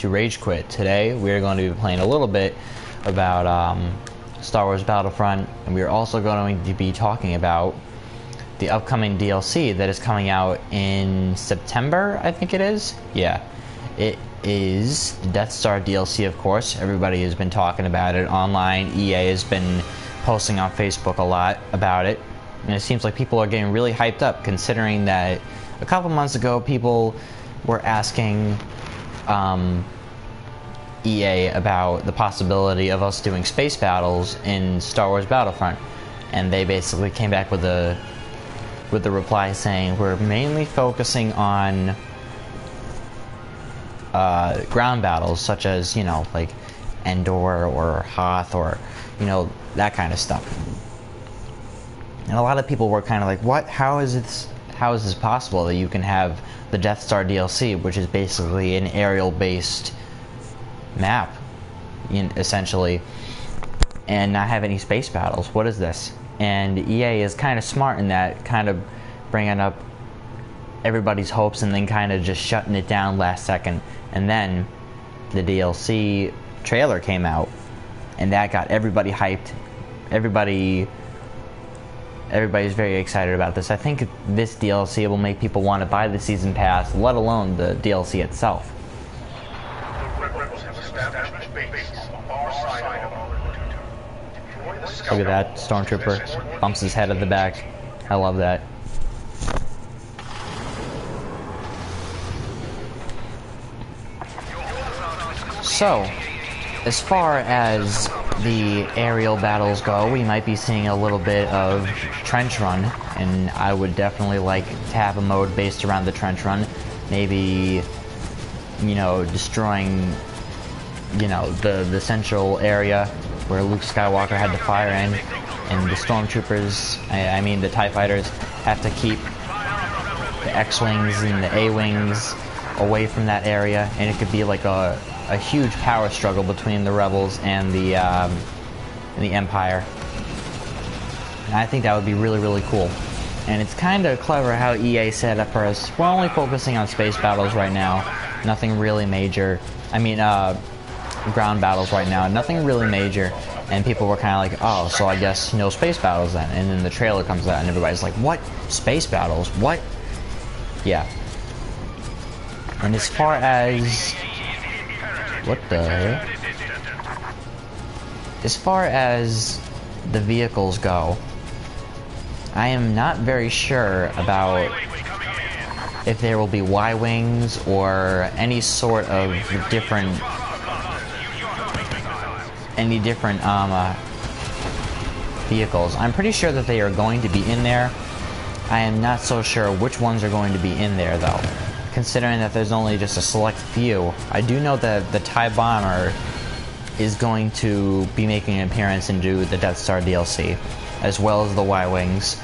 to Rage Quit. Today we are going to be playing a little bit about Star Wars Battlefront, and we are also going to be talking about the upcoming DLC that is coming out in September, I think it is. Yeah, it is the Death Star DLC, of course. Everybody has been talking about it online. EA has been posting on Facebook a lot about it, and it seems like people are getting really hyped up, considering that a couple months ago people were asking EA about the possibility of us doing space battles in Star Wars Battlefront, and they basically came back with the reply saying we're mainly focusing on ground battles, such as, you know, like Endor or Hoth, or, you know, that kind of stuff. And a lot of people were kind of like, what? How is this possible that you can have the Death Star DLC, which is basically an aerial-based map, essentially, and not have any space battles? What is this? And EA is kind of smart in that, kind of bringing up everybody's hopes and then kind of just shutting it down last second. And then the DLC trailer came out, and that got everybody hyped. Everybody's very excited about this. I think this DLC will make people want to buy the season pass, let alone the DLC itself. Look at that, Stormtrooper bumps his head at the back. I love that. So, as far as the aerial battles go, we might be seeing a little bit of trench run, and I would definitely like to have a mode based around the trench run. Maybe, you know, destroying, you know, the central area where Luke Skywalker had to fire in, and the Stormtroopers, I mean the TIE Fighters, have to keep the X-Wings and the A-Wings away from that area, and it could be like a huge power struggle between the Rebels and the Empire. And I think that would be really, really cool. And it's kind of clever how EA set up for us. We're only focusing on space battles right now, nothing really major. I mean, ground battles right now, nothing really major. And people were kind of like, oh, so I guess no space battles then. And then the trailer comes out and everybody's like, what? Space battles? What? Yeah. And as far as... what the heck? As far as the vehicles go, I am not very sure about if there will be Y-Wings or any sort of different vehicles. I'm pretty sure that they are going to be in there. I am not so sure which ones are going to be in there, though, considering that there's only just a select few. I do know that the TIE Bomber is going to be making an appearance into the Death Star DLC, as well as the Y-Wings.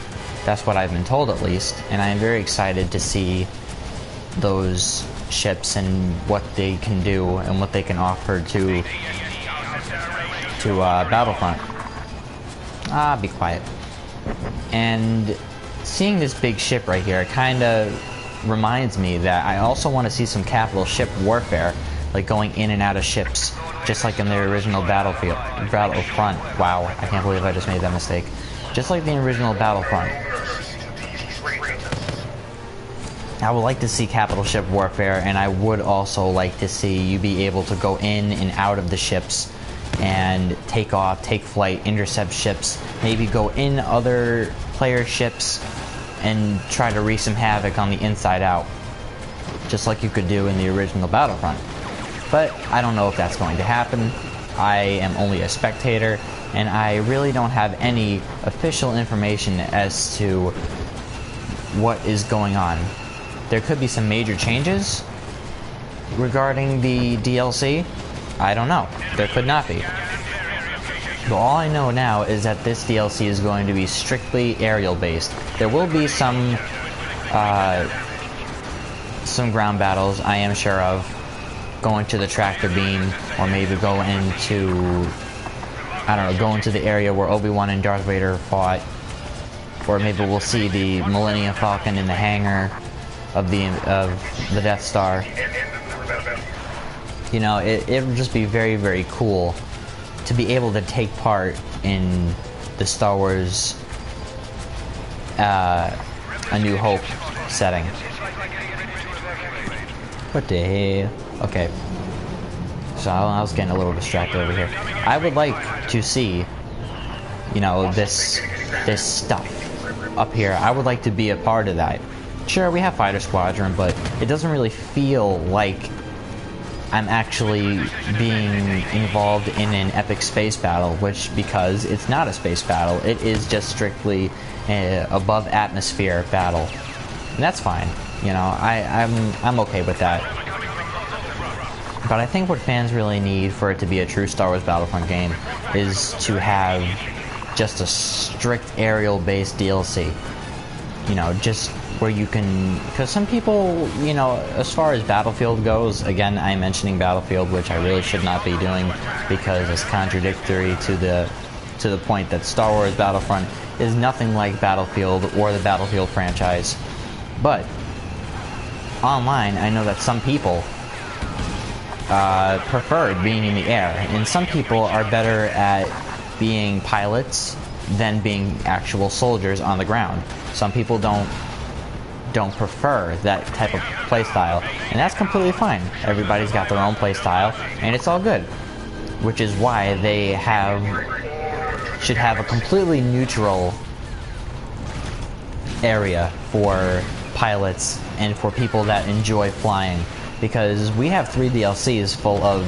That's what I've been told, at least, and I am very excited to see those ships and what they can do and what they can offer to Battlefront. Be quiet. And seeing this big ship right here kind of reminds me that I also want to see some capital ship warfare, like going in and out of ships, just like in the original Battlefront. Wow, I can't believe I just made that mistake. Just like the original Battlefront. I would like to see capital ship warfare, and I would also like to see you be able to go in and out of the ships and take off, take flight, intercept ships, maybe go in other player ships and try to wreak some havoc on the inside out, just like you could do in the original Battlefront. But I don't know if that's going to happen. I am only a spectator, and I really don't have any official information as to what is going on. There could be some major changes regarding the DLC. I don't know. There could not be. But all I know now is that this DLC is going to be strictly aerial based. There will be some ground battles, I am sure of, going to the tractor beam, or maybe go into, I don't know, go into the area where Obi-Wan and Darth Vader fought, or maybe we'll see the Millennium Falcon in the hangar of the Death Star. You know, it would just be very, very cool to be able to take part in the Star Wars A New Hope setting. What the hell? Okay. So I was getting a little distracted over here. I would like to see, you know, this stuff up here. I would like to be a part of that. Sure, we have Fighter Squadron, but it doesn't really feel like I'm actually being involved in an epic space battle, which, because it's not a space battle, it is just strictly above atmosphere battle. And that's fine. You know, I'm okay with that. But I think what fans really need for it to be a true Star Wars Battlefront game is to have just a strict aerial-based DLC. You know, just where you can, because some people, you know, as far as Battlefield goes, again, I'm mentioning Battlefield, which I really should not be doing because it's contradictory to the point that Star Wars Battlefront is nothing like Battlefield or the Battlefield franchise. But online, I know that some people preferred being in the air, and some people are better at being pilots than being actual soldiers on the ground. Some people don't prefer that type of playstyle, and that's completely fine. Everybody's got their own playstyle, and it's all good. Which is why they should have a completely neutral area for pilots and for people that enjoy flying, because we have 3 DLCs full of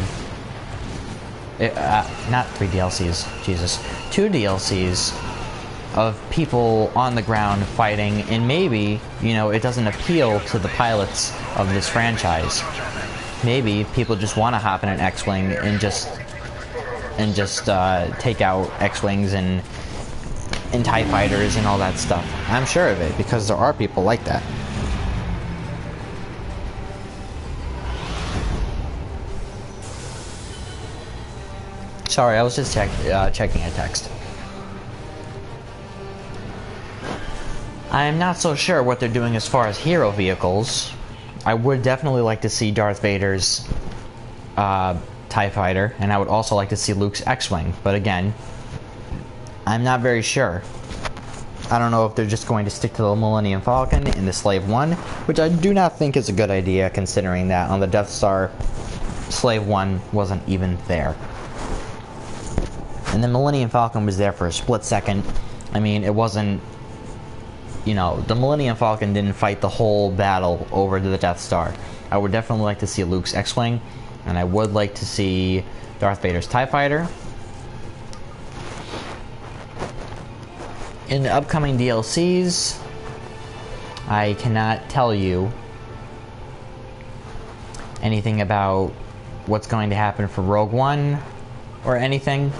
not 3 DLCs, Jesus, 2 DLCs of people on the ground fighting, and maybe, you know, it doesn't appeal to the pilots of this franchise. Maybe people just want to hop in an X-Wing and just take out X-Wings and TIE fighters and all that stuff. I'm sure of it, because there are people like that. Sorry, I was just checking a text. I'm not so sure what they're doing as far as hero vehicles. I would definitely like to see Darth Vader's TIE fighter, and I would also like to see Luke's X-Wing, but again, I'm not very sure. I don't know if they're just going to stick to the Millennium Falcon in the Slave 1, which I do not think is a good idea, considering that on the Death Star, Slave 1 wasn't even there. And the Millennium Falcon was there for a split second. I mean, it wasn't, you know, the Millennium Falcon didn't fight the whole battle over to the Death Star. I would definitely like to see Luke's X-Wing, and I would like to see Darth Vader's TIE fighter. In the upcoming DLCs, I cannot tell you anything about what's going to happen for Rogue One or anything,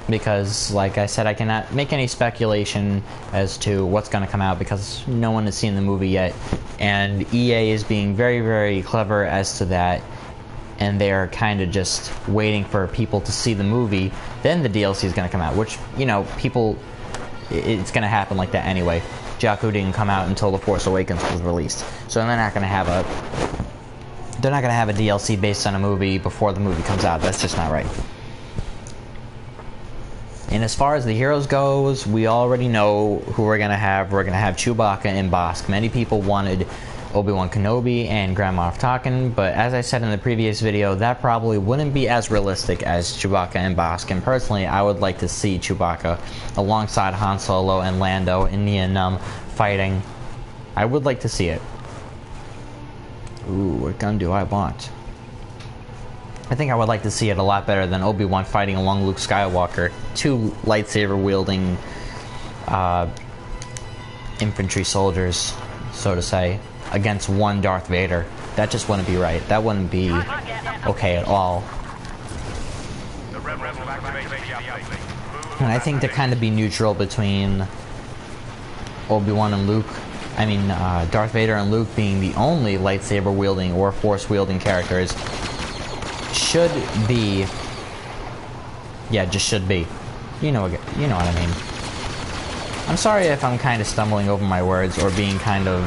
because, like I said, I cannot make any speculation as to what's going to come out because no one has seen the movie yet, and EA is being very, very clever as to that, and they're kind of just waiting for people to see the movie, then the DLC is going to come out, which, you know, people, it's going to happen like that anyway. Jakku didn't come out until The Force Awakens was released, so they're not going to have a DLC based on a movie before the movie comes out. That's just not right. And as far as the heroes goes, we already know who we're going to have. We're going to have Chewbacca and Bossk. Many people wanted Obi-Wan Kenobi and Grand Moff Tarkin, but as I said in the previous video, that probably wouldn't be as realistic as Chewbacca and Bossk. And personally, I would like to see Chewbacca alongside Han Solo and Lando in Nien Nunb fighting. I would like to see it. Ooh, what gun do I want? I think I would like to see it a lot better than Obi-Wan fighting along Luke Skywalker, 2 lightsaber-wielding infantry soldiers, so to say, against 1 Darth Vader. That just wouldn't be right. That wouldn't be okay at all. And I think to kind of be neutral between Obi-Wan and Luke, I mean, Darth Vader and Luke being the only lightsaber-wielding or force-wielding characters, should be, yeah, just should be. You know what I mean. I'm sorry if I'm kind of stumbling over my words or being kind of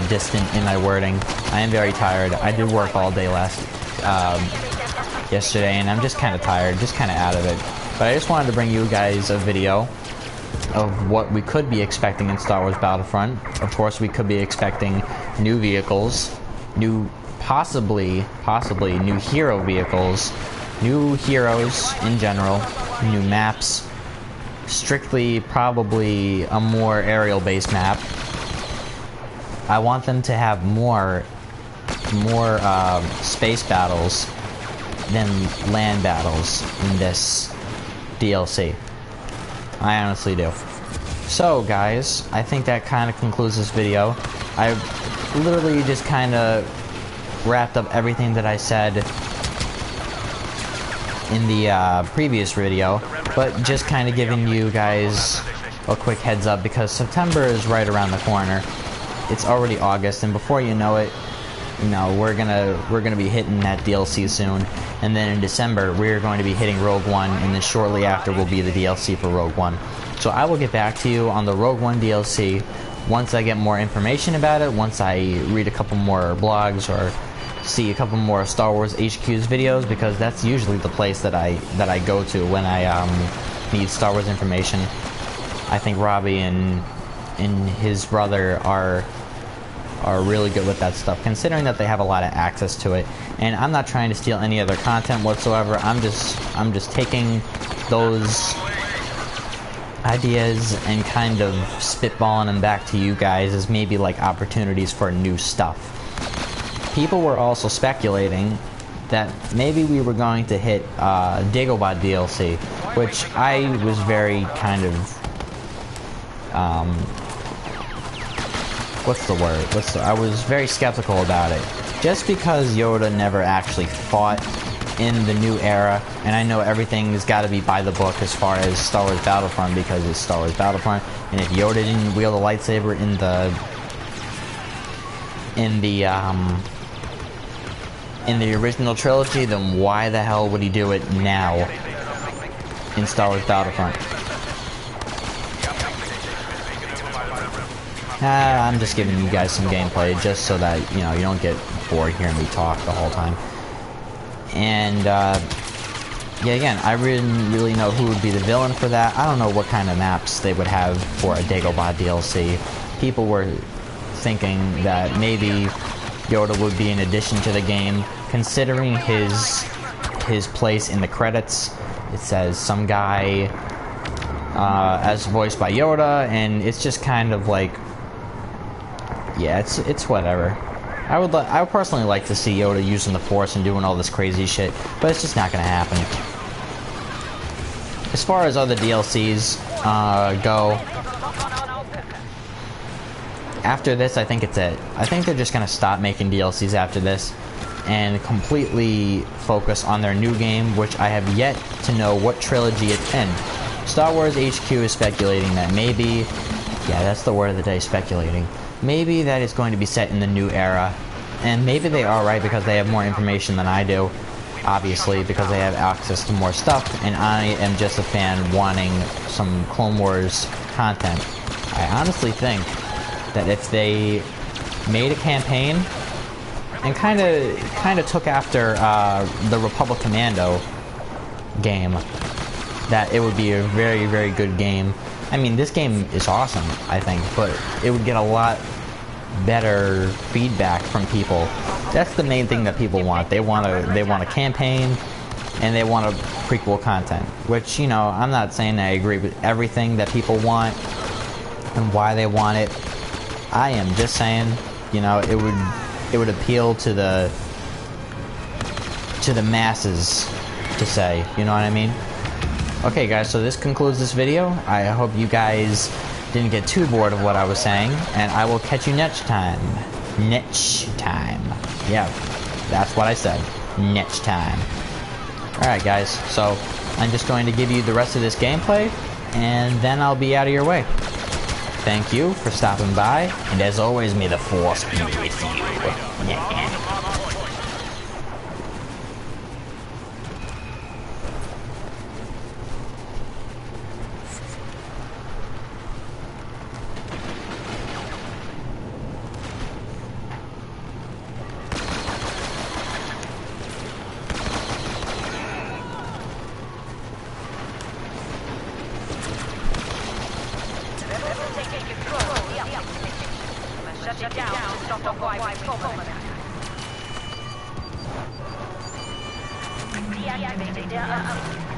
distant in my wording. I am very tired. I did work all day yesterday, and I'm just kind of tired, just kind of out of it. But I just wanted to bring you guys a video of what we could be expecting in Star Wars Battlefront. Of course, we could be expecting new vehicles, possibly new hero vehicles, new heroes in general, new maps, strictly probably a more aerial-based map. I want them to have more space battles than land battles in this DLC. I honestly do. So guys, I think that kind of concludes this video. I literally just kind of wrapped up everything that I said in the previous video, but just kind of giving you guys a quick heads up because September is right around the corner. It's already August, and before you know it, you know, we're gonna be hitting that DLC soon, and then in December we're going to be hitting Rogue One, and then shortly after will be the DLC for Rogue One. So I will get back to you on the Rogue One DLC once I get more information about it, once I read a couple more blogs or see a couple more Star Wars HQ's videos, because that's usually the place that I go to when I need Star Wars information. I think Robbie and his brother are really good with that stuff, considering that they have a lot of access to it. And I'm not trying to steal any other content whatsoever. I'm just taking those ideas and kind of spitballing them back to you guys as maybe like opportunities for new stuff. People were also speculating that maybe we were going to hit Dagobah DLC, which I was very kind of I was very skeptical about it, just because Yoda never actually fought in the new era, and I know everything's got to be by the book as far as Star Wars Battlefront, because it's Star Wars Battlefront, and if Yoda didn't wield a lightsaber in the original trilogy, then why the hell would he do it now in Star Wars Battlefront? I'm just giving you guys some gameplay just so that, you know, you don't get bored hearing me talk the whole time. And, yeah, again, I didn't really know who would be the villain for that. I don't know what kind of maps they would have for a Dagobah DLC. People were thinking that maybe Yoda would be an addition to the game, considering his place in the credits. It says some guy as voiced by Yoda, and it's just kind of like, yeah, it's whatever. I would personally like to see Yoda using the Force and doing all this crazy shit, but it's just not gonna happen. As far as other DLCs go, after this, I think it's it. I think they're just gonna stop making DLCs after this and completely focus on their new game, which I have yet to know what trilogy it's in. Star Wars HQ is speculating that maybe, yeah, that's the word of the day, speculating. Maybe that is going to be set in the new era, and maybe they are right because they have more information than I do, obviously, because they have access to more stuff, and I am just a fan wanting some Clone Wars content. I honestly think that if they made a campaign and kind of took after the Republic Commando game, that it would be a very, very good game. I mean, this game is awesome, I think, but it would get a lot better feedback from people. That's the main thing that people want. They want a campaign, and they want a prequel content. Which, you know, I'm not saying I agree with everything that people want and why they want it. I am just saying, you know, it would appeal to the masses to say, you know what I mean? Okay guys, so this concludes this video. I hope you guys didn't get too bored of what I was saying, and I will catch you next time. Next time. Yeah, that's what I said. Next time. Alright guys, so I'm just going to give you the rest of this gameplay, and then I'll be out of your way. Thank you for stopping by, and as always, may the Force be with you. Deactivating der Antrieb.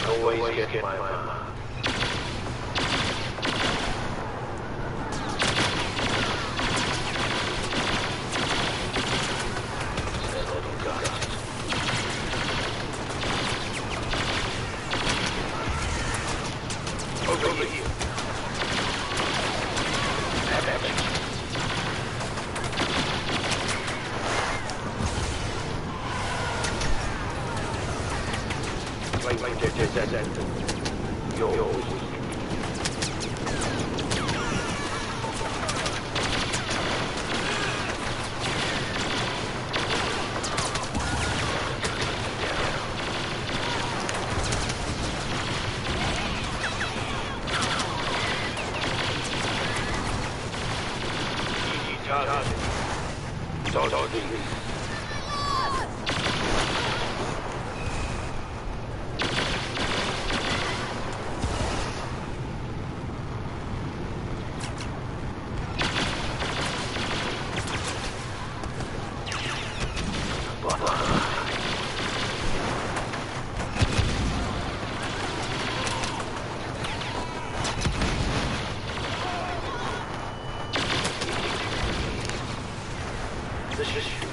Always get my mind. Over here. This is